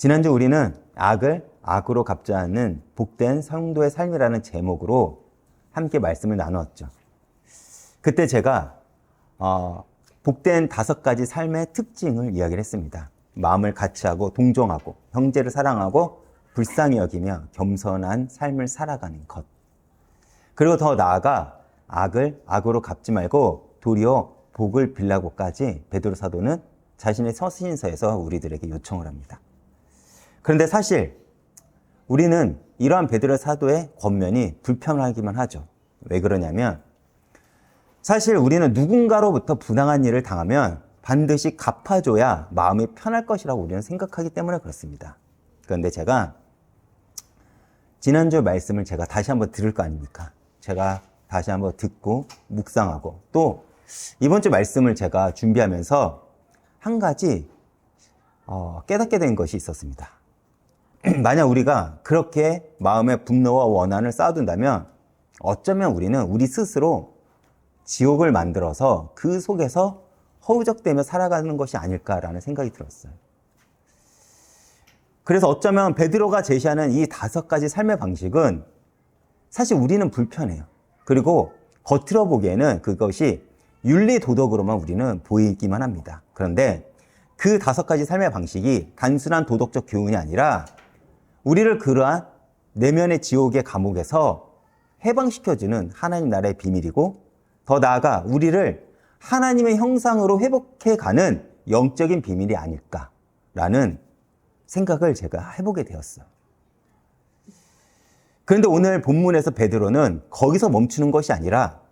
지난주 우리는 악을 악으로 갚지 않는 복된 성도의 삶이라는 제목으로 함께 말씀을 나누었죠. 그때 제가 복된 5가지 삶의 특징을 이야기를 했습니다. 마음을 같이하고 동정하고 형제를 사랑하고 불쌍히 여기며 겸손한 삶을 살아가는 것. 그리고 더 나아가 악을 악으로 갚지 말고 도리어 복을 빌라고까지 베드로 사도는 자신의 서신서에서 우리들에게 요청을 합니다. 그런데 사실 우리는 이러한 베드로 사도의 권면이 불편하기만 하죠. 왜 그러냐면 사실 우리는 누군가로부터 부당한 일을 당하면 반드시 갚아줘야 마음이 편할 것이라고 우리는 생각하기 때문에 그렇습니다. 그런데 제가 지난주 말씀을 제가 다시 한번 들을 거 아닙니까? 제가 다시 한번 듣고 묵상하고 또 이번 주 말씀을 제가 준비하면서 한 가지 깨닫게 된 것이 있었습니다. 만약 우리가 그렇게 마음의 분노와 원한을 쌓아둔다면 어쩌면 우리는 우리 스스로 지옥을 만들어서 그 속에서 허우적대며 살아가는 것이 아닐까라는 생각이 들었어요. 그래서 어쩌면 베드로가 제시하는 이 5가지 삶의 방식은 사실 우리는 불편해요. 그리고 겉으로 보기에는 그것이 윤리 도덕으로만 우리는 보이기만 합니다. 그런데 그 5가지 삶의 방식이 단순한 도덕적 교훈이 아니라 우리를 그러한 내면의 지옥의 감옥에서 해방시켜주는 하나님 나라의 비밀이고 더 나아가 우리를 하나님의 형상으로 회복해가는 영적인 비밀이 아닐까라는 생각을 제가 해보게 되었어요. 그런데 오늘 본문에서 베드로는 거기서 멈추는 것이 아니라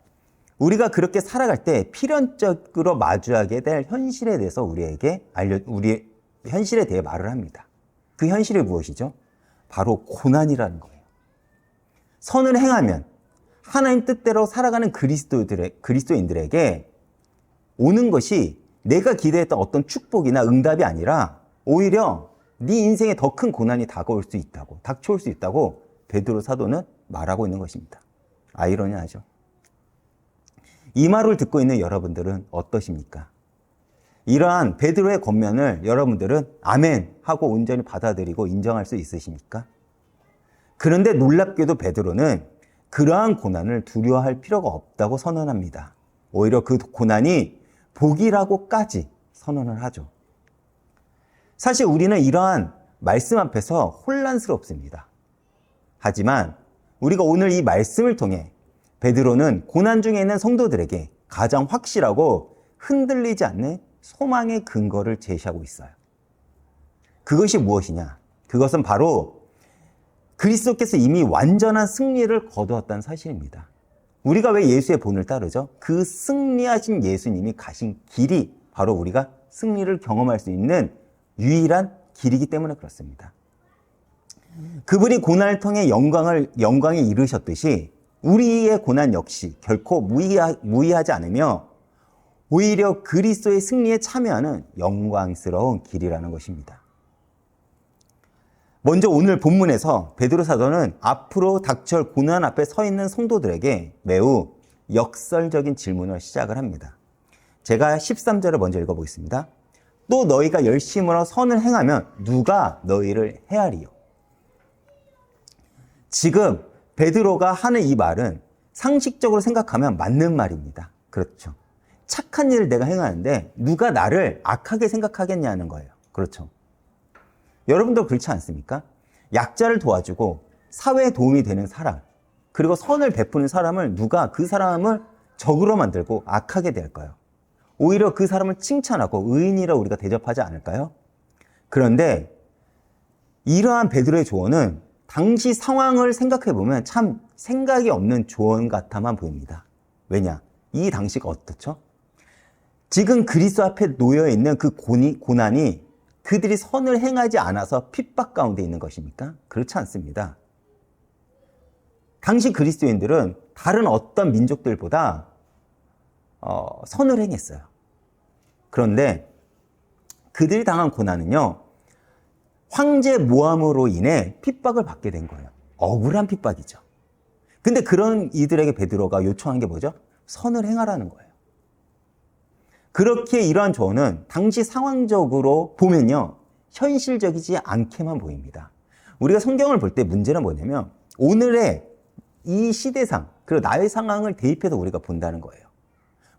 우리가 그렇게 살아갈 때 필연적으로 마주하게 될 현실에 대해서 우리 현실에 대해 말을 합니다. 그 현실이 무엇이죠? 바로 고난이라는 거예요. 선을 행하면 하나님 뜻대로 살아가는 그리스도인들에게 오는 것이 내가 기대했던 어떤 축복이나 응답이 아니라 오히려 네 인생에 더 큰 고난이 닥쳐올 수 있다고 베드로 사도는 말하고 있는 것입니다. 아이러니하죠. 이 말을 듣고 있는 여러분들은 어떠십니까? 이러한 베드로의 권면을 여러분들은 아멘 하고 온전히 받아들이고 인정할 수 있으십니까? 그런데 놀랍게도 베드로는 그러한 고난을 두려워할 필요가 없다고 선언합니다. 오히려 그 고난이 복이라고까지 선언을 하죠. 사실 우리는 이러한 말씀 앞에서 혼란스럽습니다. 하지만 우리가 오늘 이 말씀을 통해 베드로는 고난 중에 있는 성도들에게 가장 확실하고 흔들리지 않는 소망의 근거를 제시하고 있어요. 그것이 무엇이냐? 그것은 바로 그리스도께서 이미 완전한 승리를 거두었다는 사실입니다. 우리가 왜 예수의 본을 따르죠? 그 승리하신 예수님이 가신 길이 바로 우리가 승리를 경험할 수 있는 유일한 길이기 때문에 그렇습니다. 그분이 고난을 통해 영광에 이르셨듯이 우리의 고난 역시 결코 무의하지 않으며 오히려 그리스도의 승리에 참여하는 영광스러운 길이라는 것입니다. 먼저 오늘 본문에서 베드로 사도는 앞으로 닥쳐올 고난 앞에 서 있는 성도들에게 매우 역설적인 질문을 시작을 합니다. 제가 13절을 먼저 읽어보겠습니다. 또 너희가 열심으로 선을 행하면 누가 너희를 헤아리요? 지금 베드로가 하는 이 말은 상식적으로 생각하면 맞는 말입니다. 그렇죠. 착한 일을 내가 행하는데 누가 나를 악하게 생각하겠냐는 거예요. 그렇죠. 여러분도 그렇지 않습니까? 약자를 도와주고 사회에 도움이 되는 사람, 그리고 선을 베푸는 사람을 누가 그 사람을 적으로 만들고 악하게 될까요? 오히려 그 사람을 칭찬하고 의인이라 우리가 대접하지 않을까요? 그런데 이러한 베드로의 조언은 당시 상황을 생각해보면 참 생각이 없는 조언 같아만 보입니다. 왜냐? 이 당시가 어떻죠? 지금 그리스도 앞에 놓여있는 그 고난이 그들이 선을 행하지 않아서 핍박 가운데 있는 것입니까? 그렇지 않습니다. 당시 그리스도인들은 다른 어떤 민족들보다 선을 행했어요. 그런데 그들이 당한 고난은요, 황제 모함으로 인해 핍박을 받게 된 거예요. 억울한 핍박이죠. 근데 그런 이들에게 베드로가 요청한 게 뭐죠? 선을 행하라는 거예요. 그렇게 이러한 조언은 당시 상황적으로 보면요, 현실적이지 않게만 보입니다. 우리가 성경을 볼 때 문제는 뭐냐면 오늘의 이 시대상 그리고 나의 상황을 대입해서 우리가 본다는 거예요.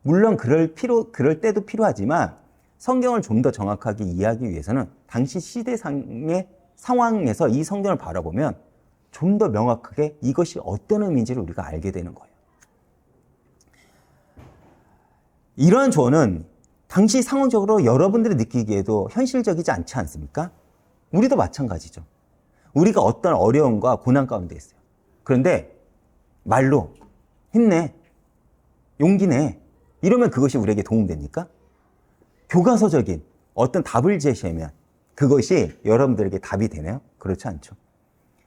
물론 그럴 때도 필요하지만 성경을 좀 더 정확하게 이해하기 위해서는 당시 시대상의 상황에서 이 성경을 바라보면 좀 더 명확하게 이것이 어떤 의미인지를 우리가 알게 되는 거예요. 이러한 조언은 당시 상황적으로 여러분들이 느끼기에도 현실적이지 않지 않습니까? 우리도 마찬가지죠. 우리가 어떤 어려움과 고난 가운데 있어요. 그런데 말로 힘내, 용기 내 이러면 그것이 우리에게 도움됩니까? 교과서적인 어떤 답을 제시하면 그것이 여러분들에게 답이 되나요? 그렇지 않죠.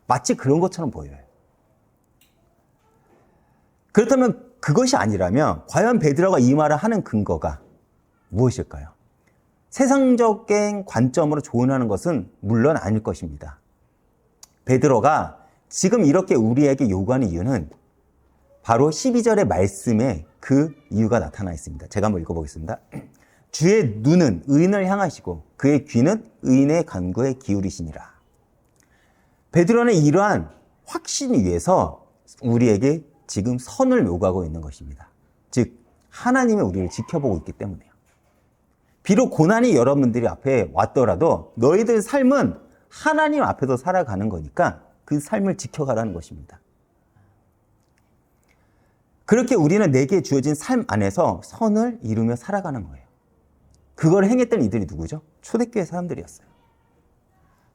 마치 그런 것처럼 보여요. 그렇다면 그것이 아니라면 과연 베드로가 이 말을 하는 근거가 무엇일까요? 세상적인 관점으로 조언하는 것은 물론 아닐 것입니다. 베드로가 지금 이렇게 우리에게 요구하는 이유는 바로 12절의 말씀에 그 이유가 나타나 있습니다. 제가 한번 읽어보겠습니다. 주의 눈은 의인을 향하시고 그의 귀는 의인의 간구에 기울이시니라. 베드로는 이러한 확신 위에서 우리에게 지금 선을 요구하고 있는 것입니다. 즉 하나님이 우리를 지켜보고 있기 때문에요. 비록 고난이 여러분들이 앞에 왔더라도 너희들 삶은 하나님 앞에서 살아가는 거니까 그 삶을 지켜가라는 것입니다. 그렇게 우리는 내게 주어진 삶 안에서 선을 이루며 살아가는 거예요. 그걸 행했던 이들이 누구죠? 초대교회 사람들이었어요.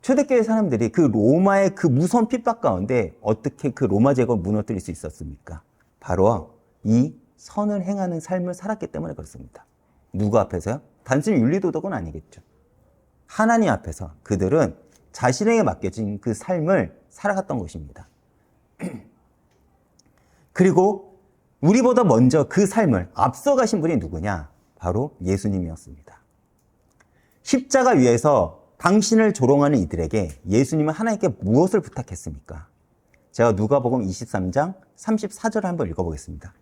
초대교회 사람들이 그 로마의 그 무서운 핍박 가운데 어떻게 그 로마 제국을 무너뜨릴 수 있었습니까? 바로 이 선을 행하는 삶을 살았기 때문에 그렇습니다. 누구 앞에서요? 단순히 윤리도덕은 아니겠죠. 하나님 앞에서 그들은 자신에게 맡겨진 그 삶을 살아갔던 것입니다. 그리고 우리보다 먼저 그 삶을 앞서가신 분이 누구냐? 바로 예수님이었습니다. 십자가 위에서 당신을 조롱하는 이들에게 예수님은 하나님께 무엇을 부탁했습니까? 제가 누가복음 23장 34절을 한번 읽어보겠습니다.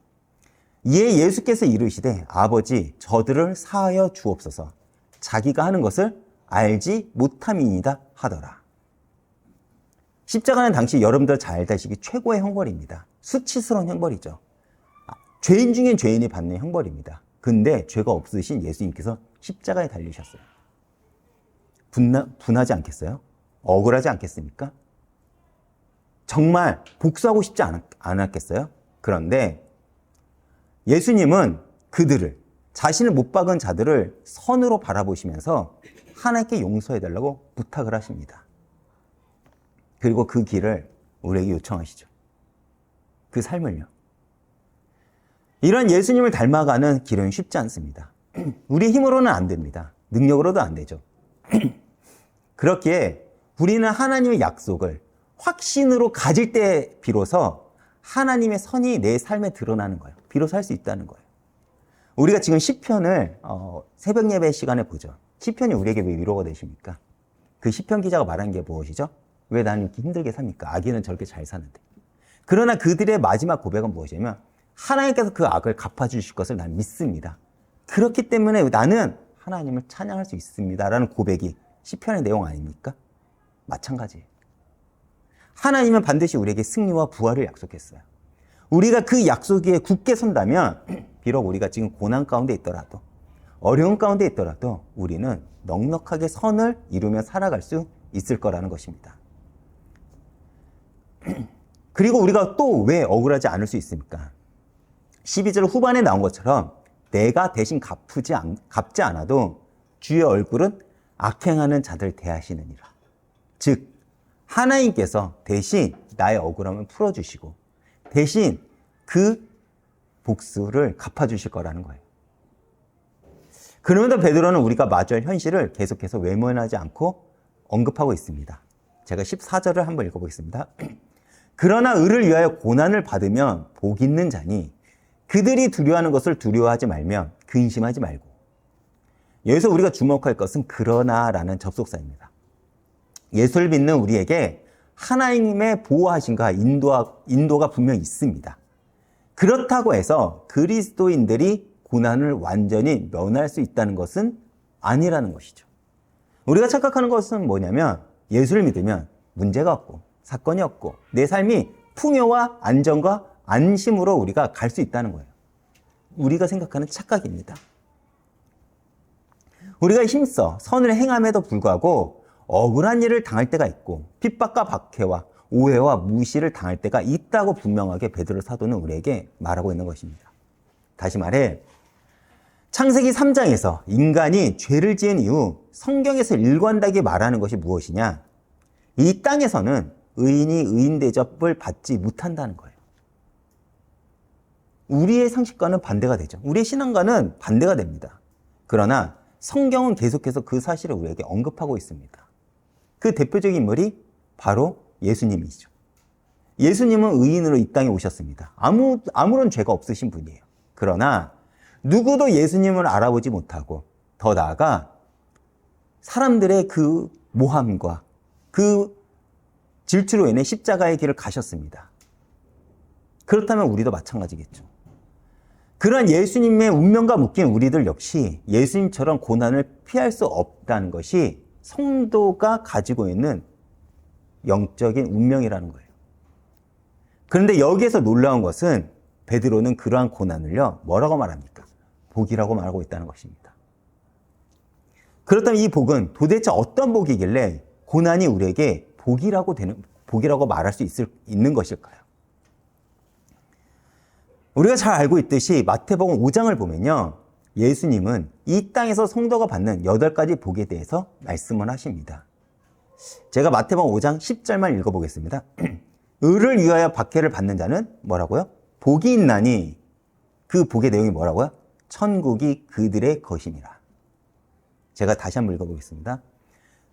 이에 예수께서 이르시되 아버지 저들을 사하여 주옵소서 자기가 하는 것을 알지 못함이니이다 하더라. 십자가는 당시 여러분들 잘 알다시피 최고의 형벌입니다. 수치스러운 형벌이죠. 죄인 중엔 죄인이 받는 형벌입니다. 근데 죄가 없으신 예수님께서 십자가에 달리셨어요. 분하지 않겠어요? 억울하지 않겠습니까? 정말 복수하고 싶지 않았겠어요? 그런데 예수님은 그들을, 자신을 못 박은 자들을 선으로 바라보시면서 하나님께 용서해달라고 부탁을 하십니다. 그리고 그 길을 우리에게 요청하시죠. 그 삶을요. 이런 예수님을 닮아가는 길은 쉽지 않습니다. 우리 힘으로는 안 됩니다. 능력으로도 안 되죠. 그렇기에 우리는 하나님의 약속을 확신으로 가질 때 비로소 하나님의 선이 내 삶에 드러나는 거예요. 비로소 할 수 있다는 거예요. 우리가 지금 시편을 새벽 예배 시간에 보죠. 시편이 우리에게 왜 위로가 되십니까? 그 시편 기자가 말한 게 무엇이죠? 왜 나는 이렇게 힘들게 삽니까? 악인은 저렇게 잘 사는데. 그러나 그들의 마지막 고백은 무엇이냐면 하나님께서 그 악을 갚아주실 것을 난 믿습니다. 그렇기 때문에 나는 하나님을 찬양할 수 있습니다. 라는 고백이 시편의 내용 아닙니까? 마찬가지예요. 하나님은 반드시 우리에게 승리와 부활을 약속했어요. 우리가 그 약속 위에 굳게 선다면 비록 우리가 지금 고난 가운데 있더라도 어려운 가운데 있더라도 우리는 넉넉하게 선을 이루며 살아갈 수 있을 거라는 것입니다. 그리고 우리가 또 왜 억울하지 않을 수 있습니까? 12절 후반에 나온 것처럼 내가 대신 갚지 않아도 주의 얼굴은 악행하는 자들 대하시느니라. 즉 하나님께서 대신 나의 억울함을 풀어주시고 대신 그 복수를 갚아주실 거라는 거예요. 그럼에도 베드로는 우리가 마주할 현실을 계속해서 외면하지 않고 언급하고 있습니다. 제가 14절을 한번 읽어보겠습니다. 그러나 의를 위하여 고난을 받으면 복 있는 자니 그들이 두려워하는 것을 두려워하지 말며 근심하지 말고. 여기서 우리가 주목할 것은 그러나라는 접속사입니다. 예수를 믿는 우리에게 하나님의 보호하심과 인도가 분명히 있습니다. 그렇다고 해서 그리스도인들이 고난을 완전히 면할 수 있다는 것은 아니라는 것이죠. 우리가 착각하는 것은 뭐냐면 예수를 믿으면 문제가 없고 사건이 없고 내 삶이 풍요와 안정과 안심으로 우리가 갈 수 있다는 거예요. 우리가 생각하는 착각입니다. 우리가 힘써 선을 행함에도 불구하고 억울한 일을 당할 때가 있고 핍박과 박해와 오해와 무시를 당할 때가 있다고 분명하게 베드로 사도는 우리에게 말하고 있는 것입니다. 다시 말해 창세기 3장에서 인간이 죄를 지은 이후 성경에서 일관되게 말하는 것이 무엇이냐? 이 땅에서는 의인이 의인 대접을 받지 못한다는 거예요. 우리의 상식과는 반대가 되죠. 우리의 신앙과는 반대가 됩니다. 그러나 성경은 계속해서 그 사실을 우리에게 언급하고 있습니다. 그 대표적인 인물이 바로 예수님이죠. 예수님은 의인으로 이 땅에 오셨습니다. 아무런 죄가 없으신 분이에요. 그러나 누구도 예수님을 알아보지 못하고 더 나아가 사람들의 그 모함과 그 질투로 인해 십자가의 길을 가셨습니다. 그렇다면 우리도 마찬가지겠죠. 그러한 예수님의 운명과 묶인 우리들 역시 예수님처럼 고난을 피할 수 없다는 것이 성도가 가지고 있는 영적인 운명이라는 거예요. 그런데 여기에서 놀라운 것은 베드로는 그러한 고난을요, 뭐라고 말합니까? 복이라고 말하고 있다는 것입니다. 그렇다면 이 복은 도대체 어떤 복이길래 고난이 우리에게 복이라고 말할 수 있는 것일까요? 우리가 잘 알고 있듯이 마태복음 5장을 보면요, 예수님은 이 땅에서 성도가 받는 8가지 복에 대해서 말씀을 하십니다. 제가 마태복음 5장 10절만 읽어보겠습니다. 의를 위하여 박해를 받는 자는 뭐라고요? 복이 있나니. 그 복의 내용이 뭐라고요? 천국이 그들의 것임이라. 제가 다시 한번 읽어보겠습니다.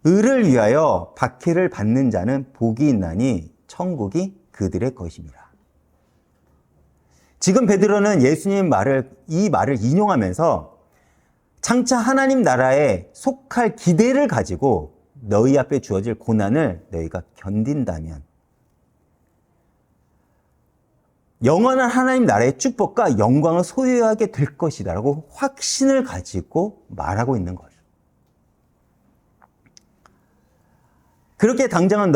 의를 위하여 박해를 받는 자는 복이 있나니 천국이 그들의 것임이라. 지금 베드로는 예수님 이 말을 인용하면서 장차 하나님 나라에 속할 기대를 가지고 너희 앞에 주어질 고난을 너희가 견딘다면 영원한 하나님 나라의 축복과 영광을 소유하게 될 것이다 라고 확신을 가지고 말하고 있는 거죠. 그렇게 당장은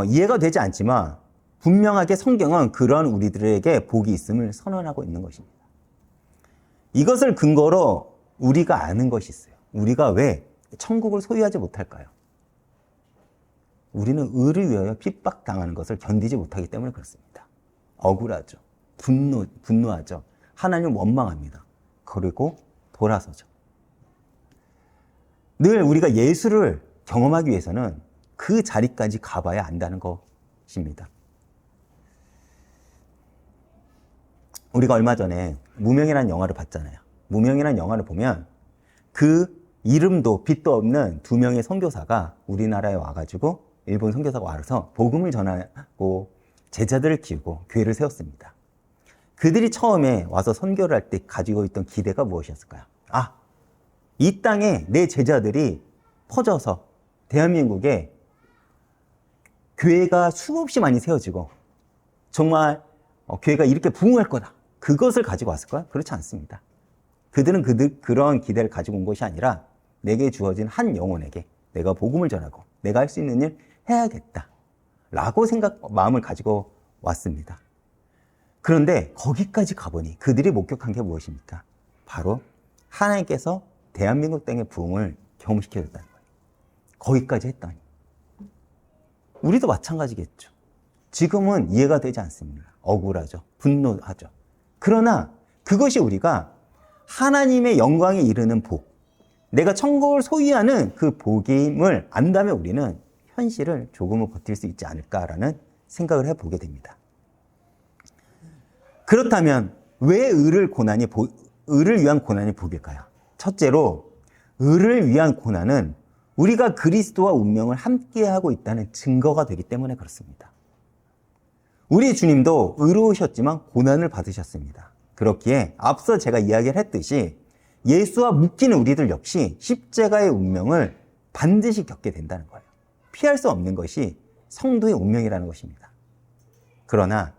이해가 되지 않지만 분명하게 성경은 그런 우리들에게 복이 있음을 선언하고 있는 것입니다. 이것을 근거로 우리가 아는 것이 있어요. 우리가 왜 천국을 소유하지 못할까요? 우리는 의를 위하여 핍박당하는 것을 견디지 못하기 때문에 그렇습니다. 억울하죠. 분노하죠. 하나님을 원망합니다. 그리고 돌아서죠. 늘 우리가 예수를 경험하기 위해서는 그 자리까지 가봐야 안다는 것입니다. 우리가 얼마 전에 무명이라는 영화를 봤잖아요. 무명이라는 영화를 보면 그 이름도 빛도 없는 2명의 선교사가 우리나라에 와가지고 일본 선교사가 와서 복음을 전하고 제자들을 키우고 교회를 세웠습니다. 그들이 처음에 와서 선교를 할 때 가지고 있던 기대가 무엇이었을까요? 이 땅에 내 제자들이 퍼져서 대한민국에 교회가 수없이 많이 세워지고 정말 교회가 이렇게 부흥할 거다. 그것을 가지고 왔을까요? 그렇지 않습니다. 그들은 그런 기대를 가지고 온 것이 아니라 내게 주어진 한 영혼에게 내가 복음을 전하고 내가 할 수 있는 일 해야겠다 라고 마음을 가지고 왔습니다. 그런데 거기까지 가보니 그들이 목격한 게 무엇입니까? 바로 하나님께서 대한민국 땅의 부흥을 경험시켜줬다는 거예요. 거기까지 했다니. 우리도 마찬가지겠죠. 지금은 이해가 되지 않습니다. 억울하죠. 분노하죠. 그러나 그것이 우리가 하나님의 영광에 이르는 복, 내가 천국을 소유하는 그 복임을 안다면 우리는 현실을 조금은 버틸 수 있지 않을까라는 생각을 해보게 됩니다. 그렇다면 왜 의를 위한 고난이 복일까요? 첫째로 의를 위한 고난은 우리가 그리스도와 운명을 함께하고 있다는 증거가 되기 때문에 그렇습니다. 우리 주님도 의로우셨지만 고난을 받으셨습니다. 그렇기에 앞서 제가 이야기를 했듯이 예수와 묶이는 우리들 역시 십자가의 운명을 반드시 겪게 된다는 거예요. 피할 수 없는 것이 성도의 운명이라는 것입니다. 그러나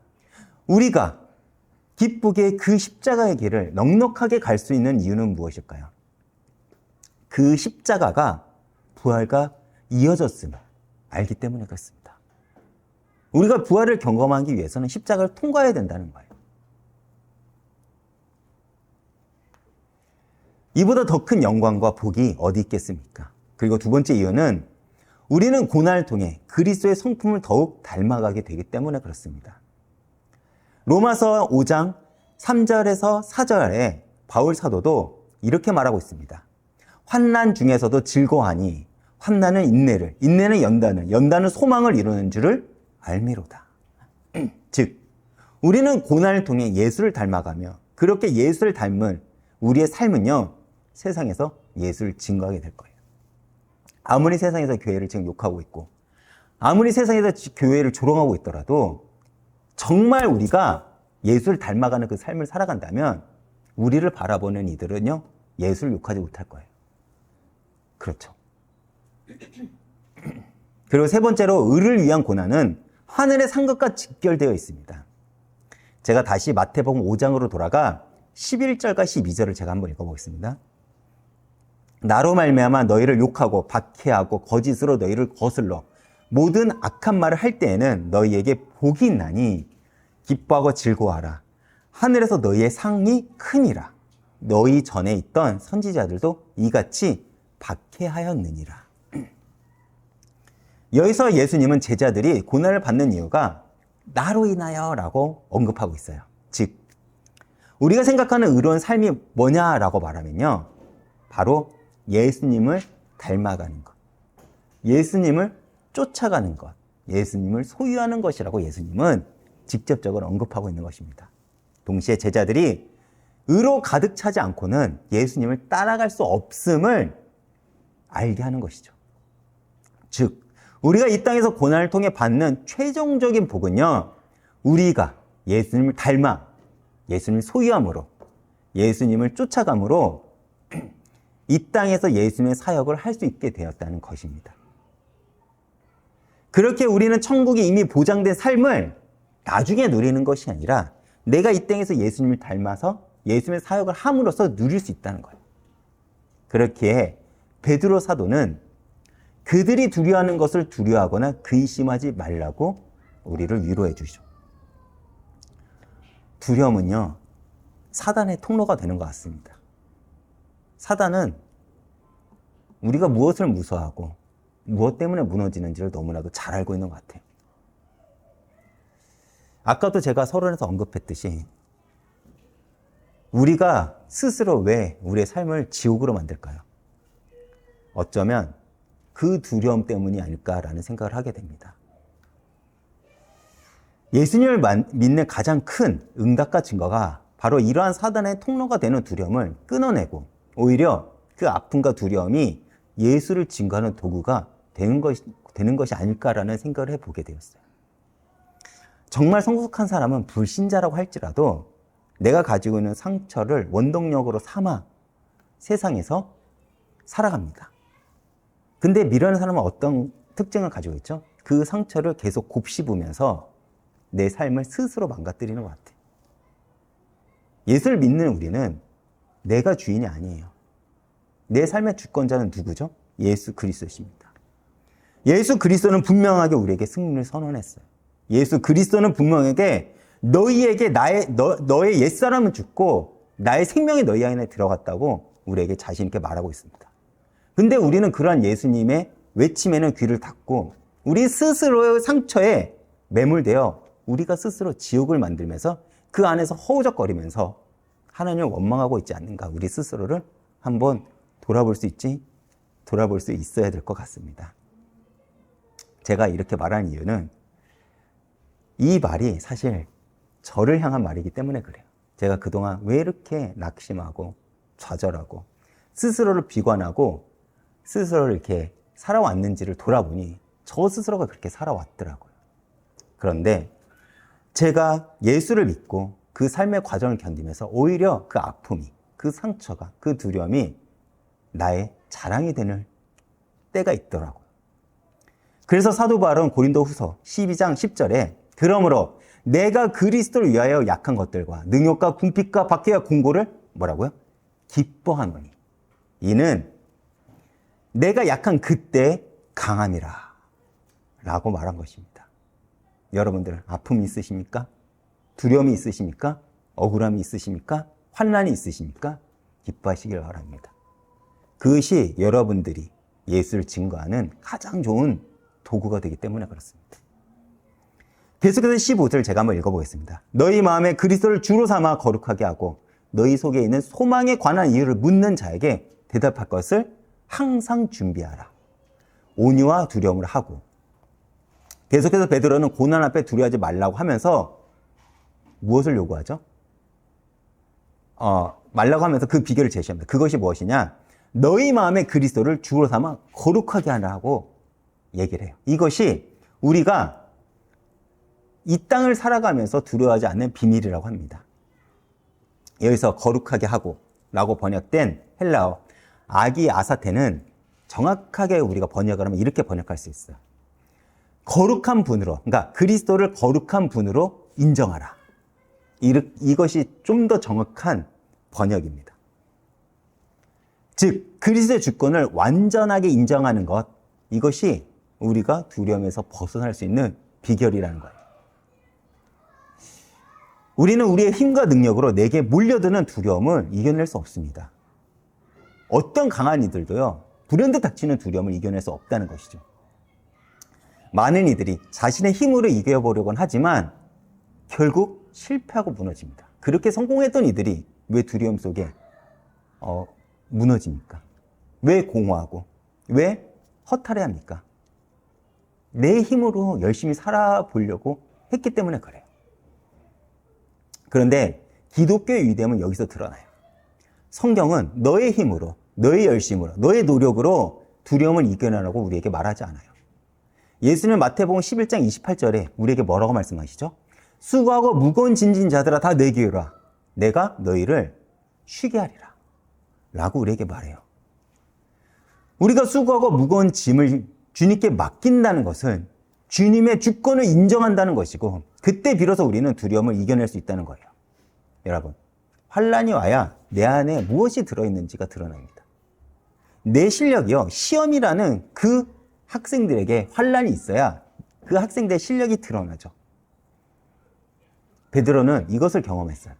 우리가 기쁘게 그 십자가의 길을 넉넉하게 갈 수 있는 이유는 무엇일까요? 그 십자가가 부활과 이어졌음을 알기 때문에 그렇습니다. 우리가 부활을 경험하기 위해서는 십자가를 통과해야 된다는 거예요. 이보다 더 큰 영광과 복이 어디 있겠습니까? 그리고 두 번째 이유는 우리는 고난을 통해 그리스도의 성품을 더욱 닮아가게 되기 때문에 그렇습니다. 로마서 5장 3절에서 4절에 바울 사도도 이렇게 말하고 있습니다. 환난 중에서도 즐거워하니 환난은 인내를, 인내는 연단을, 연단은 소망을 이루는 줄을 알미로다. 즉, 우리는 고난을 통해 예수를 닮아가며 그렇게 예수를 닮은 우리의 삶은요, 세상에서 예수를 증거하게 될 거예요. 아무리 세상에서 교회를 지금 욕하고 있고, 아무리 세상에서 교회를 조롱하고 있더라도 정말 우리가 예수를 닮아가는 그 삶을 살아간다면 우리를 바라보는 이들은요, 예수를 욕하지 못할 거예요. 그렇죠. 그리고 세 번째로 의를 위한 고난은 하늘의 상급과 직결되어 있습니다. 제가 다시 마태복음 5장으로 돌아가 11절과 12절을 제가 한번 읽어보겠습니다. 나로 말미암아 너희를 욕하고 박해하고 거짓으로 너희를 거슬러 모든 악한 말을 할 때에는 너희에게 복이 있나니 기뻐하고 즐거워하라. 하늘에서 너희의 상이 크니라. 너희 전에 있던 선지자들도 이같이 박해하였느니라. 여기서 예수님은 제자들이 고난을 받는 이유가 나로 인하여 라고 언급하고 있어요. 즉, 우리가 생각하는 의로운 삶이 뭐냐라고 말하면요, 바로 예수님을 닮아가는 것, 예수님을 쫓아가는 것, 예수님을 소유하는 것이라고 예수님은 직접적으로 언급하고 있는 것입니다. 동시에 제자들이 의로 가득 차지 않고는 예수님을 따라갈 수 없음을 알게 하는 것이죠. 즉, 우리가 이 땅에서 고난을 통해 받는 최종적인 복은요, 우리가 예수님을 닮아 예수님을 소유함으로, 예수님을 쫓아감으로 이 땅에서 예수님의 사역을 할 수 있게 되었다는 것입니다. 그렇게 우리는 천국이 이미 보장된 삶을 나중에 누리는 것이 아니라 내가 이 땅에서 예수님을 닮아서 예수님의 사역을 함으로써 누릴 수 있다는 거예요. 그렇기에 베드로 사도는 그들이 두려워하는 것을 두려워하거나 근심하지 말라고 우리를 위로해 주시죠. 두려움은요, 사단의 통로가 되는 것 같습니다. 사단은 우리가 무엇을 무서워하고 무엇 때문에 무너지는지를 너무나도 잘 알고 있는 것 같아요. 아까도 제가 서론에서 언급했듯이 우리가 스스로 왜 우리의 삶을 지옥으로 만들까요? 어쩌면 그 두려움 때문이 아닐까라는 생각을 하게 됩니다. 예수님을 믿는 가장 큰 응답과 증거가 바로 이러한 사단의 통로가 되는 두려움을 끊어내고 오히려 그 아픔과 두려움이 예수를 증거하는 도구가 되는 것이 아닐까라는 생각을 해보게 되었어요. 정말 성숙한 사람은 불신자라고 할지라도 내가 가지고 있는 상처를 원동력으로 삼아 세상에서 살아갑니다. 근데 미련한 사람은 어떤 특징을 가지고 있죠? 그 상처를 계속 곱씹으면서 내 삶을 스스로 망가뜨리는 것 같아요. 예수를 믿는 우리는 내가 주인이 아니에요. 내 삶의 주권자는 누구죠? 예수 그리스도십니다. 예수 그리스도는 분명하게 우리에게 승리를 선언했어요. 예수 그리스도는 분명하게 너희에게 너의 옛사람은 죽고 나의 생명이 너희 안에 들어갔다고 우리에게 자신 있게 말하고 있습니다. 근데 우리는 그러한 예수님의 외침에는 귀를 닫고 우리 스스로의 상처에 매몰되어 우리가 스스로 지옥을 만들면서 그 안에서 허우적거리면서 하나님을 원망하고 있지 않는가, 우리 스스로를 한번 돌아볼 수 있어야 될 것 같습니다. 제가 이렇게 말하는 이유는 이 말이 사실 저를 향한 말이기 때문에 그래요. 제가 그동안 왜 이렇게 낙심하고 좌절하고 스스로를 비관하고 스스로를 이렇게 살아왔는지를 돌아보니 저 스스로가 그렇게 살아왔더라고요. 그런데 제가 예수를 믿고 그 삶의 과정을 견디면서 오히려 그 아픔이, 그 상처가, 그 두려움이 나의 자랑이 되는 때가 있더라고요. 그래서 사도 바울은 고린도후서 12장 10절에 그러므로 내가 그리스도를 위하여 약한 것들과 능욕과 궁핍과 박해와 공고를 뭐라고요? 기뻐하노니 이는 내가 약한 그때 강함이라 라고 말한 것입니다. 여러분들 아픔이 있으십니까? 두려움이 있으십니까? 억울함이 있으십니까? 환난이 있으십니까? 기뻐하시길 바랍니다. 그것이 여러분들이 예수를 증거하는 가장 좋은 도구가 되기 때문에 그렇습니다. 계속해서 15절 제가 한번 읽어보겠습니다. 너희 마음에 그리스도를 주로 삼아 거룩하게 하고 너희 속에 있는 소망에 관한 이유를 묻는 자에게 대답할 것을 항상 준비하라. 온유와 두려움을 하고. 계속해서 베드로는 고난 앞에 두려워하지 말라고 하면서 무엇을 요구하죠? 말라고 하면서 그 비결을 제시합니다. 그것이 무엇이냐? 너희 마음에 그리스도를 주로 삼아 거룩하게 하라고 얘기를 해요. 이것이 우리가 이 땅을 살아가면서 두려워하지 않는 비밀이라고 합니다. 여기서 거룩하게 하고 라고 번역된 헬라어 아기 아사테는 정확하게 우리가 번역을 하면 이렇게 번역할 수 있어요. 거룩한 분으로, 그러니까 그리스도를 거룩한 분으로 인정하라. 이것이 좀 더 정확한 번역입니다. 즉 그리스도의 주권을 완전하게 인정하는 것, 이것이 우리가 두려움에서 벗어날 수 있는 비결이라는 거예요. 우리는 우리의 힘과 능력으로 내게 몰려드는 두려움을 이겨낼 수 없습니다. 어떤 강한 이들도요, 불현듯 닥치는 두려움을 이겨낼 수 없다는 것이죠. 많은 이들이 자신의 힘으로 이겨보려고는 하지만 결국 실패하고 무너집니다. 그렇게 성공했던 이들이 왜 두려움 속에 무너집니까? 왜 공허하고 왜 허탈해합니까? 내 힘으로 열심히 살아보려고 했기 때문에 그래요. 그런데 기독교의 위대함은 여기서 드러나요. 성경은 너의 힘으로, 너의 열심으로, 너의 노력으로 두려움을 이겨내라고 우리에게 말하지 않아요. 예수님은 마태복음 11장 28절에 우리에게 뭐라고 말씀하시죠? 수고하고 무거운 짐진 자들아 다 내게 오라. 내가 너희를 쉬게 하리라. 라고 우리에게 말해요. 우리가 수고하고 무거운 짐을 주님께 맡긴다는 것은 주님의 주권을 인정한다는 것이고, 그때 비로소 우리는 두려움을 이겨낼 수 있다는 거예요. 여러분, 환난이 와야 내 안에 무엇이 들어있는지가 드러납니다. 내 실력이요, 시험이라는 그 학생들에게 환난이 있어야 그 학생들의 실력이 드러나죠. 베드로는 이것을 경험했어요.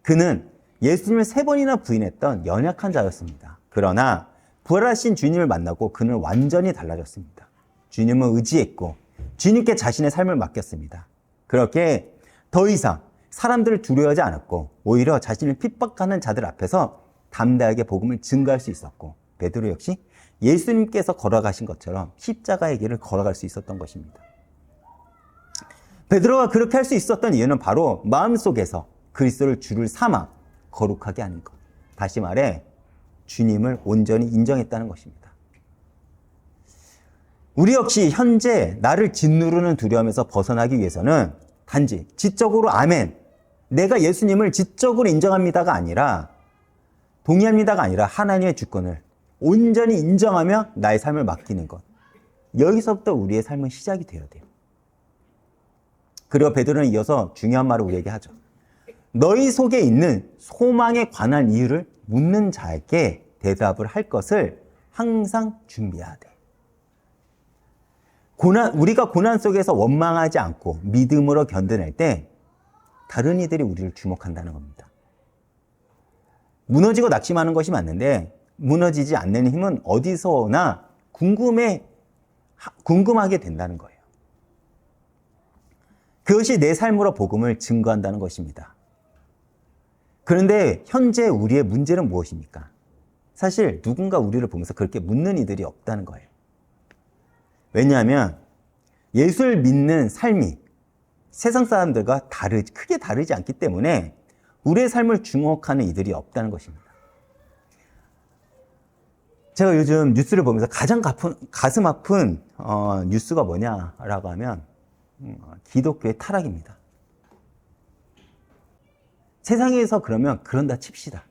그는 예수님을 3번이나 부인했던 연약한 자였습니다. 그러나 부활하신 주님을 만나고 그는 완전히 달라졌습니다. 주님을 의지했고 주님께 자신의 삶을 맡겼습니다. 그렇게 더 이상 사람들을 두려워하지 않았고 오히려 자신을 핍박하는 자들 앞에서 담대하게 복음을 증거할 수 있었고, 베드로 역시 예수님께서 걸어가신 것처럼 십자가의 길을 걸어갈 수 있었던 것입니다. 베드로가 그렇게 할 수 있었던 이유는 바로 마음속에서 그리스도를 주를 삼아 거룩하게 하는 것. 다시 말해 주님을 온전히 인정했다는 것입니다. 우리 역시 현재 나를 짓누르는 두려움에서 벗어나기 위해서는 단지 지적으로 아멘, 내가 예수님을 지적으로 인정합니다가 아니라, 동의합니다가 아니라 하나님의 주권을 온전히 인정하며 나의 삶을 맡기는 것. 여기서부터 우리의 삶은 시작이 되어야 돼요. 그리고 베드로는 이어서 중요한 말을 우리에게 하죠. 너희 속에 있는 소망에 관한 이유를 묻는 자에게 대답을 할 것을 항상 준비해야 돼. 우리가 고난 속에서 원망하지 않고 믿음으로 견뎌낼 때 다른 이들이 우리를 주목한다는 겁니다. 무너지고 낙심하는 것이 맞는데 무너지지 않는 힘은 어디서나 궁금하게 된다는 거예요. 그것이 내 삶으로 복음을 증거한다는 것입니다. 그런데 현재 우리의 문제는 무엇입니까? 사실 누군가 우리를 보면서 그렇게 묻는 이들이 없다는 거예요. 왜냐하면 예수를 믿는 삶이 세상 사람들과 크게 다르지 않기 때문에 우리의 삶을 주목하는 이들이 없다는 것입니다. 제가 요즘 뉴스를 보면서 가장 가슴 아픈 뉴스가 뭐냐라고 하면 기독교의 타락입니다. 세상에서 그러면 그런다 칩시다.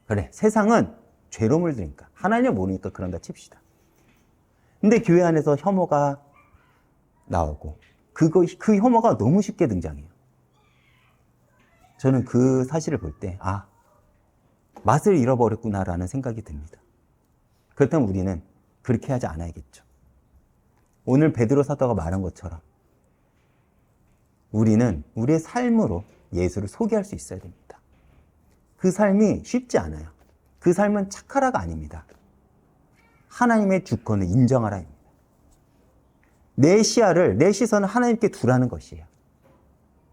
그래, 세상은 죄로 물드니까, 하나님을 모르니까 그런다 칩시다. 근데 교회 안에서 혐오가 나오고 그 혐오가 너무 쉽게 등장해요. 저는 그 사실을 볼 때 맛을 잃어버렸구나라는 생각이 듭니다. 그렇다면 우리는 그렇게 하지 않아야겠죠. 오늘 베드로 사도가 말한 것처럼 우리는 우리의 삶으로 예수를 소개할 수 있어야 됩니다. 그 삶이 쉽지 않아요. 그 삶은 착하라가 아닙니다. 하나님의 주권을 인정하라입니다. 내 시야를, 내 시선을 하나님께 두라는 것이에요.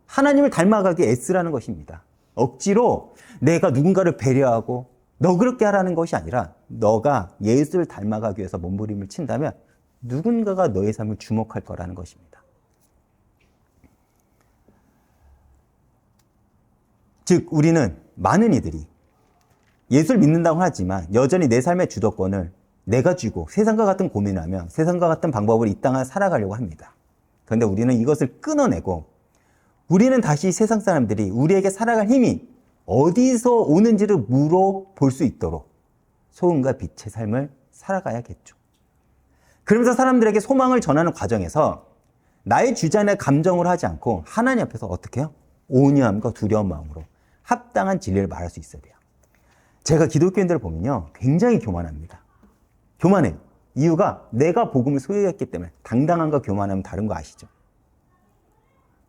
하나님을 닮아가기 애쓰라는 것입니다. 억지로 내가 누군가를 배려하고 너 그렇게 하라는 것이 아니라 너가 예수를 닮아가기 위해서 몸부림을 친다면 누군가가 너의 삶을 주목할 거라는 것입니다. 즉 우리는 많은 이들이 예수를 믿는다고 하지만 여전히 내 삶의 주도권을 내가 쥐고 세상과 같은 고민을 하며 세상과 같은 방법으로 이 땅을 살아가려고 합니다. 그런데 우리는 이것을 끊어내고 우리는 다시 세상 사람들이 우리에게 살아갈 힘이 어디서 오는지를 물어볼 수 있도록 소금과 빛의 삶을 살아가야겠죠. 그러면서 사람들에게 소망을 전하는 과정에서 나의 주관의 감정을 하지 않고 하나님 앞에서 어떻게 해요? 온유함과 두려운 마음으로 합당한 진리를 말할 수 있어야 돼요. 제가 기독교인들을 보면요, 굉장히 교만합니다. 교만해요. 이유가 내가 복음을 소유했기 때문에. 당당함과 교만하면 다른 거 아시죠?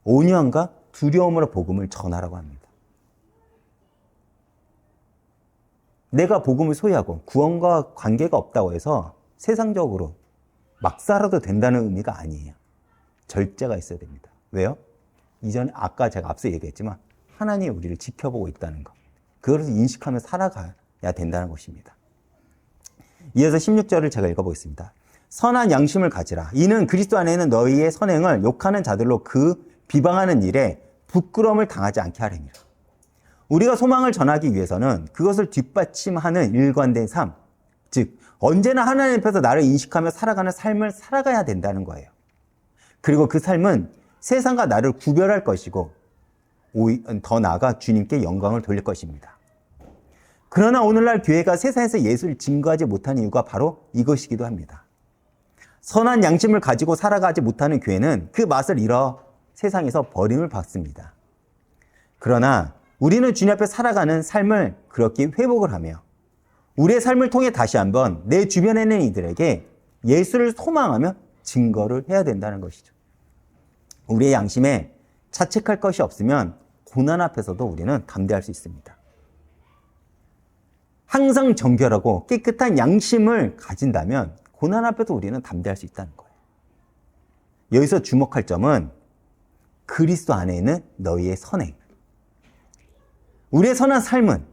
온유함과 두려움으로 복음을 전하라고 합니다. 내가 복음을 소유하고 구원과 관계가 없다고 해서 세상적으로 막 살아도 된다는 의미가 아니에요. 절제가 있어야 됩니다. 왜요? 이전에 아까 제가 앞서 얘기했지만 하나님이 우리를 지켜보고 있다는 것. 그것을 인식하며 살아가야 된다는 것입니다. 이어서 16절을 제가 읽어보겠습니다. 선한 양심을 가지라. 이는 그리스도 안에 있는 너희의 선행을 욕하는 자들로 그 비방하는 일에 부끄러움을 당하지 않게 하려니라. 우리가 소망을 전하기 위해서는 그것을 뒷받침하는 일관된 삶, 즉 언제나 하나님 앞에서 나를 인식하며 살아가는 삶을 살아가야 된다는 거예요. 그리고 그 삶은 세상과 나를 구별할 것이고 더 나아가 주님께 영광을 돌릴 것입니다. 그러나 오늘날 교회가 세상에서 예수를 증거하지 못하는 이유가 바로 이것이기도 합니다. 선한 양심을 가지고 살아가지 못하는 교회는 그 맛을 잃어 세상에서 버림을 받습니다. 그러나 우리는 주님 앞에 살아가는 삶을 그렇게 회복을 하며 우리의 삶을 통해 다시 한번 내 주변에 있는 이들에게 예수를 소망하며 증거를 해야 된다는 것이죠. 우리의 양심에 자책할 것이 없으면 고난 앞에서도 우리는 담대할 수 있습니다. 항상 정결하고 깨끗한 양심을 가진다면 고난 앞에서 우리는 담대할 수 있다는 거예요. 여기서 주목할 점은 그리스도 안에 있는 너희의 선행. 우리의 선한 삶은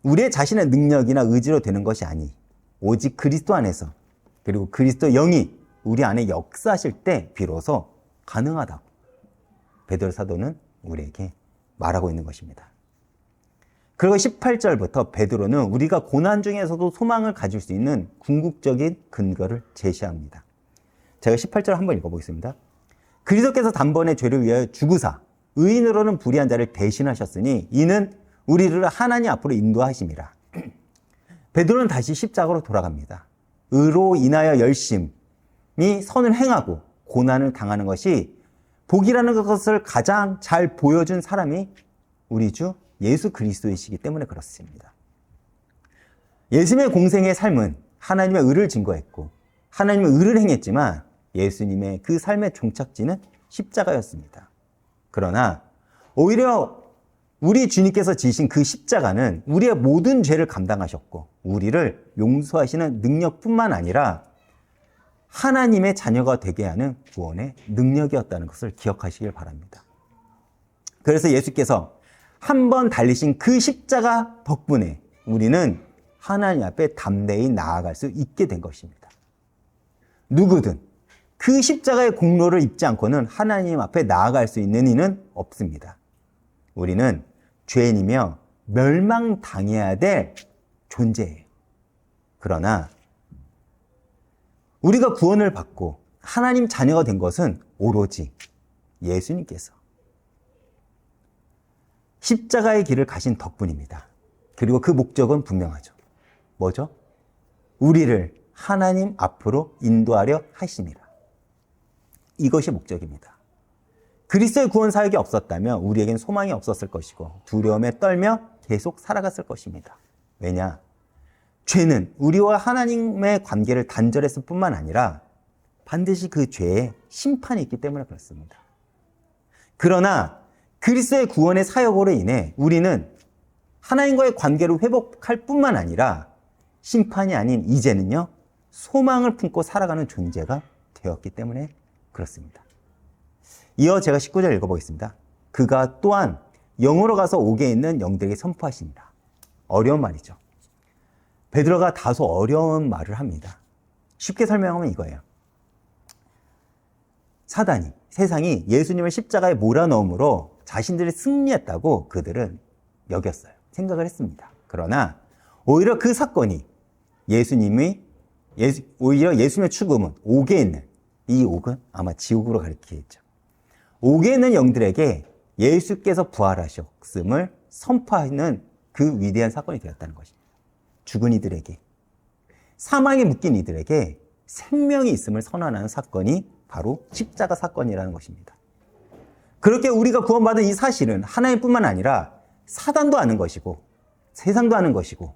우리의 자신의 능력이나 의지로 되는 것이 아니 오직 그리스도 안에서 그리고 그리스도 영이 우리 안에 역사하실 때 비로소 가능하다고 베드로 사도는 우리에게 말하고 있는 것입니다. 그리고 18절부터 베드로는 우리가 고난 중에서도 소망을 가질 수 있는 궁극적인 근거를 제시합니다. 제가 18절 한번 읽어보겠습니다. 그리스도께서 단번에 죄를 위하여 죽으사 의인으로는 불의한 자를 대신하셨으니 이는 우리를 하나님 앞으로 인도하심이라. 베드로는 다시 십자가로 돌아갑니다. 의로 인하여 열심히 선을 행하고 고난을 당하는 것이 복이라는 것을 가장 잘 보여준 사람이 우리 주 예수 그리스도이시기 때문에 그렇습니다. 예수님의 공생의 삶은 하나님의 의를 증거했고 하나님의 의를 행했지만 예수님의 그 삶의 종착지는 십자가였습니다. 그러나 오히려 우리 주님께서 지신 그 십자가는 우리의 모든 죄를 감당하셨고 우리를 용서하시는 능력뿐만 아니라 하나님의 자녀가 되게 하는 구원의 능력이었다는 것을 기억하시길 바랍니다. 그래서 예수께서 한 번 달리신 그 십자가 덕분에 우리는 하나님 앞에 담대히 나아갈 수 있게 된 것입니다. 누구든 그 십자가의 공로를 입지 않고는 하나님 앞에 나아갈 수 있는 이는 없습니다. 우리는 죄인이며 멸망당해야 될 존재예요. 그러나 우리가 구원을 받고 하나님 자녀가 된 것은 오로지 예수님께서 십자가의 길을 가신 덕분입니다. 그리고 그 목적은 분명하죠. 뭐죠? 우리를 하나님 앞으로 인도하려 하심이라. 이것이 목적입니다. 그리스도의 구원 사역이 없었다면 우리에겐 소망이 없었을 것이고 두려움에 떨며 계속 살아갔을 것입니다. 왜냐? 죄는 우리와 하나님의 관계를 단절했을 뿐만 아니라 반드시 그 죄에 심판이 있기 때문에 그렇습니다. 그러나 그리스도의 구원의 사역으로 인해 우리는 하나님과의 관계를 회복할 뿐만 아니라 심판이 아닌 이제는요, 소망을 품고 살아가는 존재가 되었기 때문에 그렇습니다. 이어 제가 19절 읽어보겠습니다. 그가 또한 영으로 가서 옥에 있는 영들에게 선포하신다. 어려운 말이죠. 베드로가 다소 어려운 말을 합니다. 쉽게 설명하면 이거예요. 사단이, 세상이 예수님을 십자가에 몰아넣음으로 자신들이 승리했다고 그들은 여겼어요. 생각을 했습니다. 그러나 오히려 그 사건이 오히려 예수님의 죽음은 옥에 있는, 이 옥은 아마 지옥으로 가리키겠죠. 옥에 있는 영들에게 예수께서 부활하셨음을 선포하는 그 위대한 사건이 되었다는 것입니다. 죽은 이들에게, 사망에 묶인 이들에게 생명이 있음을 선언하는 사건이 바로 십자가 사건이라는 것입니다. 그렇게 우리가 구원받은 이 사실은 하나님뿐만 아니라 사단도 아는 것이고 세상도 아는 것이고,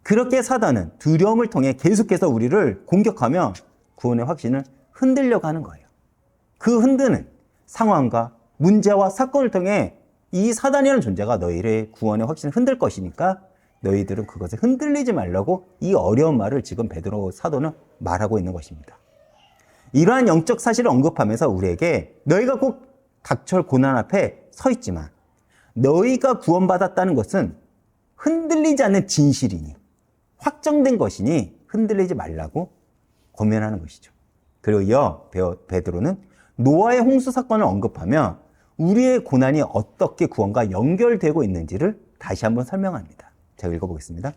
그렇게 사단은 두려움을 통해 계속해서 우리를 공격하며 구원의 확신을 흔들려고 하는 거예요. 그 흔드는 상황과 문제와 사건을 통해 이 사단이라는 존재가 너희의 구원의 확신을 흔들 것이니까 너희들은 그것에 흔들리지 말라고 이 어려운 말을 지금 베드로 사도는 말하고 있는 것입니다. 이러한 영적 사실을 언급하면서 우리에게 너희가 꼭 닥쳐올 고난 앞에 서 있지만 너희가 구원받았다는 것은 흔들리지 않는 진실이니 확정된 것이니 흔들리지 말라고 권면하는 것이죠. 그리고 이어 베드로는 노아의 홍수 사건을 언급하며 우리의 고난이 어떻게 구원과 연결되고 있는지를 다시 한번 설명합니다. 제가 읽어보겠습니다.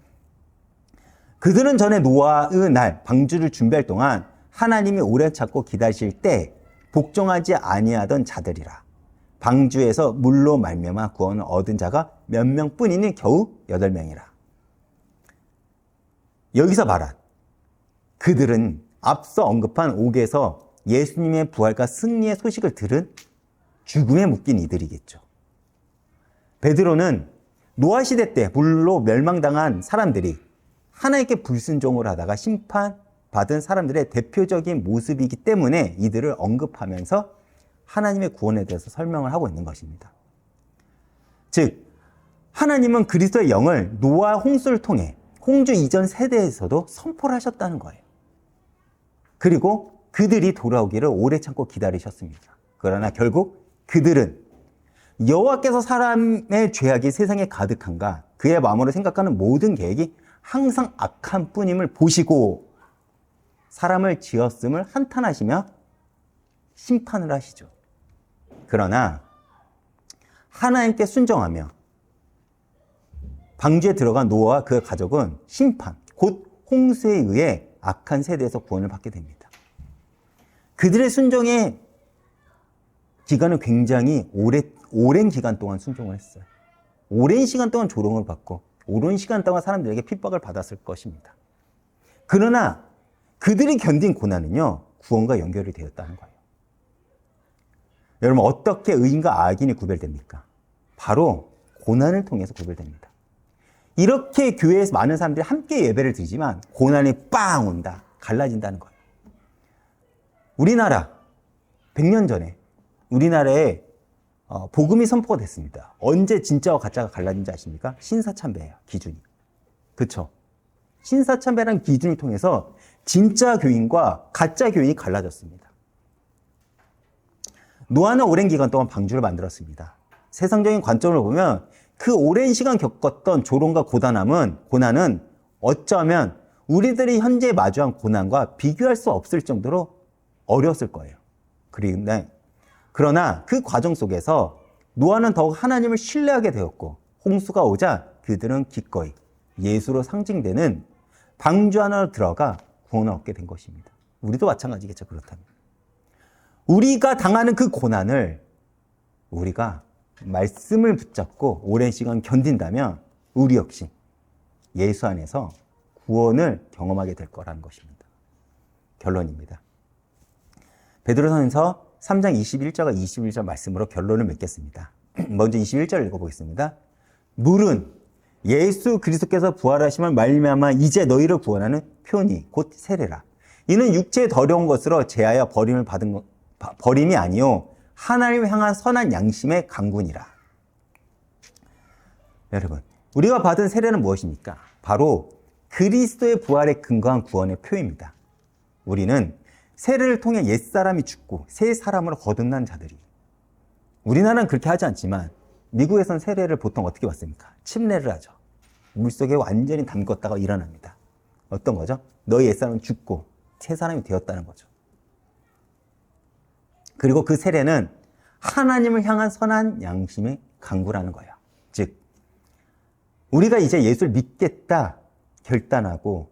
그들은 전에 노아의 날 방주를 준비할 동안 하나님이 오래 찾고 기다리실 때 복종하지 아니하던 자들이라. 방주에서 물로 말미암아 구원을 얻은 자가 몇 명뿐이니 겨우 8명이라. 여기서 말한 그들은 앞서 언급한 옥에서 예수님의 부활과 승리의 소식을 들은 죽음에 묶인 이들이겠죠. 베드로는 노아 시대 때 물로 멸망당한 사람들이 하나님께 불순종을 하다가 심판받은 사람들의 대표적인 모습이기 때문에 이들을 언급하면서 하나님의 구원에 대해서 설명을 하고 있는 것입니다. 즉, 하나님은 그리스도의 영을 노아 홍수를 통해 홍수 이전 세대에서도 선포를 하셨다는 거예요. 그리고 그들이 돌아오기를 오래 참고 기다리셨습니다. 그러나 결국 그들은 여호와께서 사람의 죄악이 세상에 가득한가 그의 마음으로 생각하는 모든 계획이 항상 악한 뿐임을 보시고 사람을 지었음을 한탄하시며 심판을 하시죠. 그러나 하나님께 순종하며 방주에 들어간 노아와 그의 가족은 심판, 곧 홍수에 의해 악한 세대에서 구원을 받게 됩니다. 그들의 순종의 기간은 굉장히 오랜 기간 동안 순종을 했어요. 오랜 시간 동안 조롱을 받고 오랜 시간 동안 사람들에게 핍박을 받았을 것입니다. 그러나 그들이 견딘 고난은요, 구원과 연결이 되었다는 거예요. 여러분, 어떻게 의인과 악인이 구별됩니까? 바로 고난을 통해서 구별됩니다. 이렇게 교회에서 많은 사람들이 함께 예배를 드리지만 고난이 빵 온다, 갈라진다는 거예요. 우리나라 100년 전에 우리나라에 복음이 선포가 됐습니다. 언제 진짜와 가짜가 갈라진지 아십니까? 신사참배예요, 기준이. 그렇죠? 신사참배라는 기준을 통해서 진짜 교인과 가짜 교인이 갈라졌습니다. 노아는 오랜 기간 동안 방주를 만들었습니다. 세상적인 관점으로 보면 그 오랜 시간 겪었던 조롱과 고난은 어쩌면 우리들이 현재 마주한 고난과 비교할 수 없을 정도로 어려웠을 거예요. 그러나 그 과정 속에서 노아는 더욱 하나님을 신뢰하게 되었고 홍수가 오자 그들은 기꺼이 예수로 상징되는 방주 안으로 들어가 구원을 얻게 된 것입니다. 우리도 마찬가지겠죠, 그렇다면. 우리가 당하는 그 고난을 우리가 말씀을 붙잡고 오랜 시간 견딘다면 우리 역시 예수 안에서 구원을 경험하게 될 거라는 것입니다. 결론입니다. 베드로전서 3장 21절과 21절 말씀으로 결론을 맺겠습니다. 먼저 21절 읽어보겠습니다. 물은 예수 그리스도께서 부활하심을 말미암아 이제 너희를 구원하는 표니 곧 세례라. 이는 육체의 더러운 것으로 제하여 버림을 받은 것, 버림이 아니요 하나님을 향한 선한 양심의 강군이라. 여러분, 우리가 받은 세례는 무엇입니까? 바로 그리스도의 부활에 근거한 구원의 표입니다. 우리는 세례를 통해 옛사람이 죽고 새 사람으로 거듭난 자들이. 우리나라는 그렇게 하지 않지만 미국에선 세례를 보통 어떻게 받습니까? 침례를 하죠. 물속에 완전히 담궜다가 일어납니다. 어떤 거죠? 너희 옛사람은 죽고 새 사람이 되었다는 거죠. 그리고 그 세례는 하나님을 향한 선한 양심의 강구라는 거예요. 즉, 우리가 이제 예수를 믿겠다 결단하고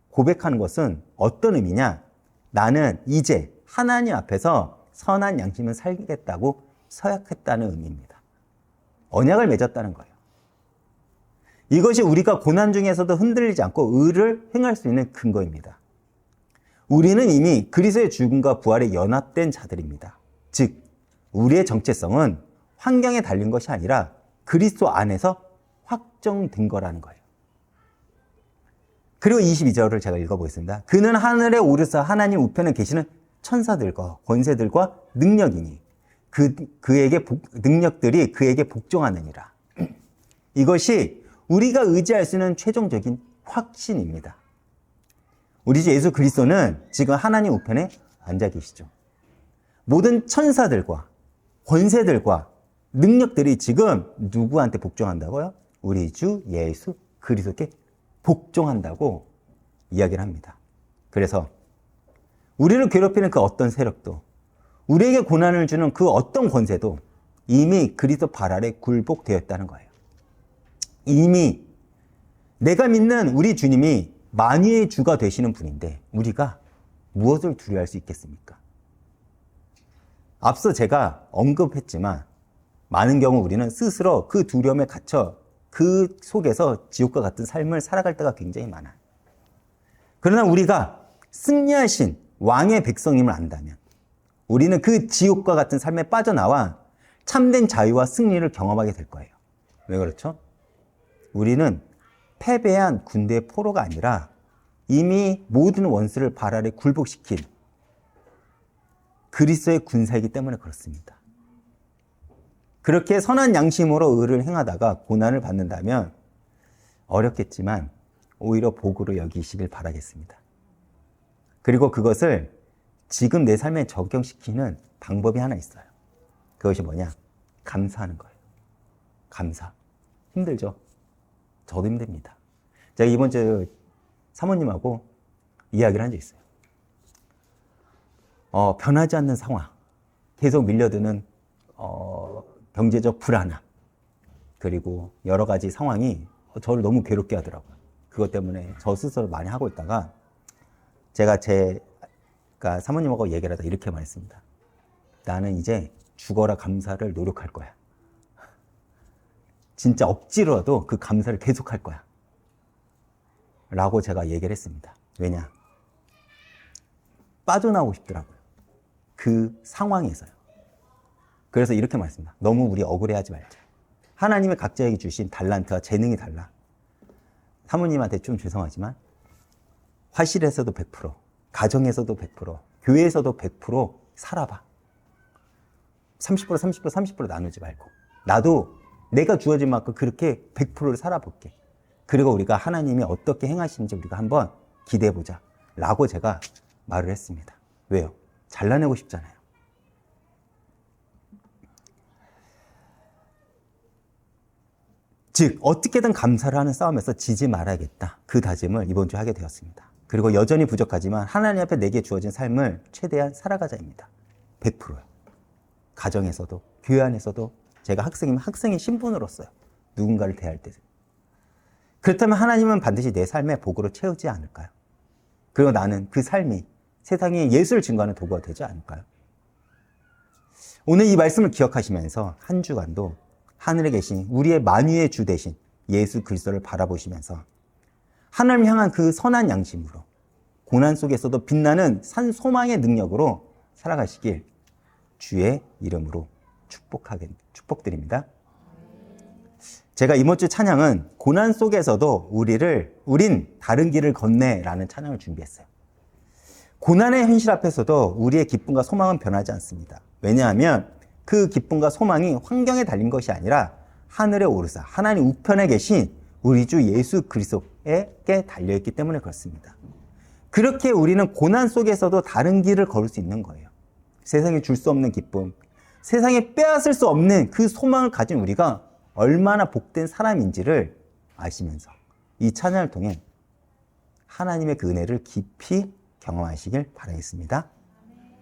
고백하는 것은 어떤 의미냐? 나는 이제 하나님 앞에서 선한 양심을 살겠다고 서약했다는 의미입니다. 언약을 맺었다는 거예요. 이것이 우리가 고난 중에서도 흔들리지 않고 의를 행할 수 있는 근거입니다. 우리는 이미 그리스도의 죽음과 부활에 연합된 자들입니다. 즉, 우리의 정체성은 환경에 달린 것이 아니라 그리스도 안에서 확정된 거라는 거예요. 그리고 22절을 제가 읽어보겠습니다. 그는 하늘에 오르사 하나님 우편에 계시는 천사들과 권세들과 능력이니 능력들이 그에게 복종하느니라. 이것이 우리가 의지할 수 있는 최종적인 확신입니다. 우리 주 예수 그리스도는 지금 하나님 우편에 앉아 계시죠. 모든 천사들과 권세들과 능력들이 지금 누구한테 복종한다고요? 우리 주 예수 그리스도께 복종한다고 이야기를 합니다. 그래서 우리를 괴롭히는 그 어떤 세력도, 우리에게 고난을 주는 그 어떤 권세도 이미 그리스도 발 아래 굴복되었다는 거예요. 이미 내가 믿는 우리 주님이 만유의 주가 되시는 분인데 우리가 무엇을 두려워할 수 있겠습니까? 앞서 제가 언급했지만 많은 경우 우리는 스스로 그 두려움에 갇혀 그 속에서 지옥과 같은 삶을 살아갈 때가 굉장히 많아요. 그러나 우리가 승리하신 왕의 백성임을 안다면 우리는 그 지옥과 같은 삶에 빠져나와 참된 자유와 승리를 경험하게 될 거예요. 왜 그렇죠? 우리는 패배한 군대의 포로가 아니라 이미 모든 원수를 발 아래 굴복시킨 그리스도의 군사이기 때문에 그렇습니다. 그렇게 선한 양심으로 의를 행하다가 고난을 받는다면 어렵겠지만 오히려 복으로 여기시길 바라겠습니다. 그리고 그것을 지금 내 삶에 적용시키는 방법이 하나 있어요. 그것이 뭐냐? 감사하는 거예요. 감사. 힘들죠? 저도 힘듭니다. 제가 이번 주 사모님하고 이야기를 한 적 있어요. 변하지 않는 상황, 계속 밀려드는 경제적 불안함, 그리고 여러 가지 상황이 저를 너무 괴롭게 하더라고요. 그것 때문에 저 스스로 많이 하고 있다가 제가 사모님하고 얘기를 하다 이렇게 말했습니다. 나는 이제 죽어라 감사를 노력할 거야. 진짜 억지로라도 그 감사를 계속할 거야. 라고 제가 얘기를 했습니다. 왜냐? 빠져나오고 싶더라고요. 그 상황에서요. 그래서 이렇게 말했습니다. 너무 우리 억울해하지 말자. 하나님이 각자에게 주신 달란트와 재능이 달라. 사모님한테 좀 죄송하지만 화실에서도 100%, 가정에서도 100%, 교회에서도 100% 살아봐. 30%, 30%, 30% 나누지 말고 나도 내가 주어진 만큼 그렇게 100%를 살아볼게. 그리고 우리가 하나님이 어떻게 행하시는지 우리가 한번 기대해보자 라고 제가 말을 했습니다. 왜요? 잘라내고 싶잖아요. 즉 어떻게든 감사를 하는 싸움에서 지지 말아야겠다. 그 다짐을 이번 주에 하게 되었습니다. 그리고 여전히 부족하지만 하나님 앞에 내게 주어진 삶을 최대한 살아가자입니다. 100%요. 가정에서도 교회 안에서도 제가 학생이면 학생의 신분으로서요. 누군가를 대할 때. 그렇다면 하나님은 반드시 내 삶의 복으로 채우지 않을까요? 그리고 나는 그 삶이 세상에 예수를 증거하는 도구가 되지 않을까요? 오늘 이 말씀을 기억하시면서 한 주간도 하늘에 계신 우리의 만유의 주 되신 예수 그리스도를 바라보시면서 하나님을 향한 그 선한 양심으로 고난 속에서도 빛나는 소망의 능력으로 살아가시길 주의 이름으로 축복드립니다. 제가 이번 주 찬양은 고난 속에서도 우린 다른 길을 걷네라는 찬양을 준비했어요. 고난의 현실 앞에서도 우리의 기쁨과 소망은 변하지 않습니다. 왜냐하면 그 기쁨과 소망이 환경에 달린 것이 아니라 하늘에 오르사 하나님 우편에 계신 우리 주 예수 그리스도에게 달려있기 때문에 그렇습니다. 그렇게 우리는 고난 속에서도 다른 길을 걸을 수 있는 거예요. 세상에 줄 수 없는 기쁨, 세상에 빼앗을 수 없는 그 소망을 가진 우리가 얼마나 복된 사람인지를 아시면서 이 찬양을 통해 하나님의 그 은혜를 깊이 경험하시길 바라겠습니다.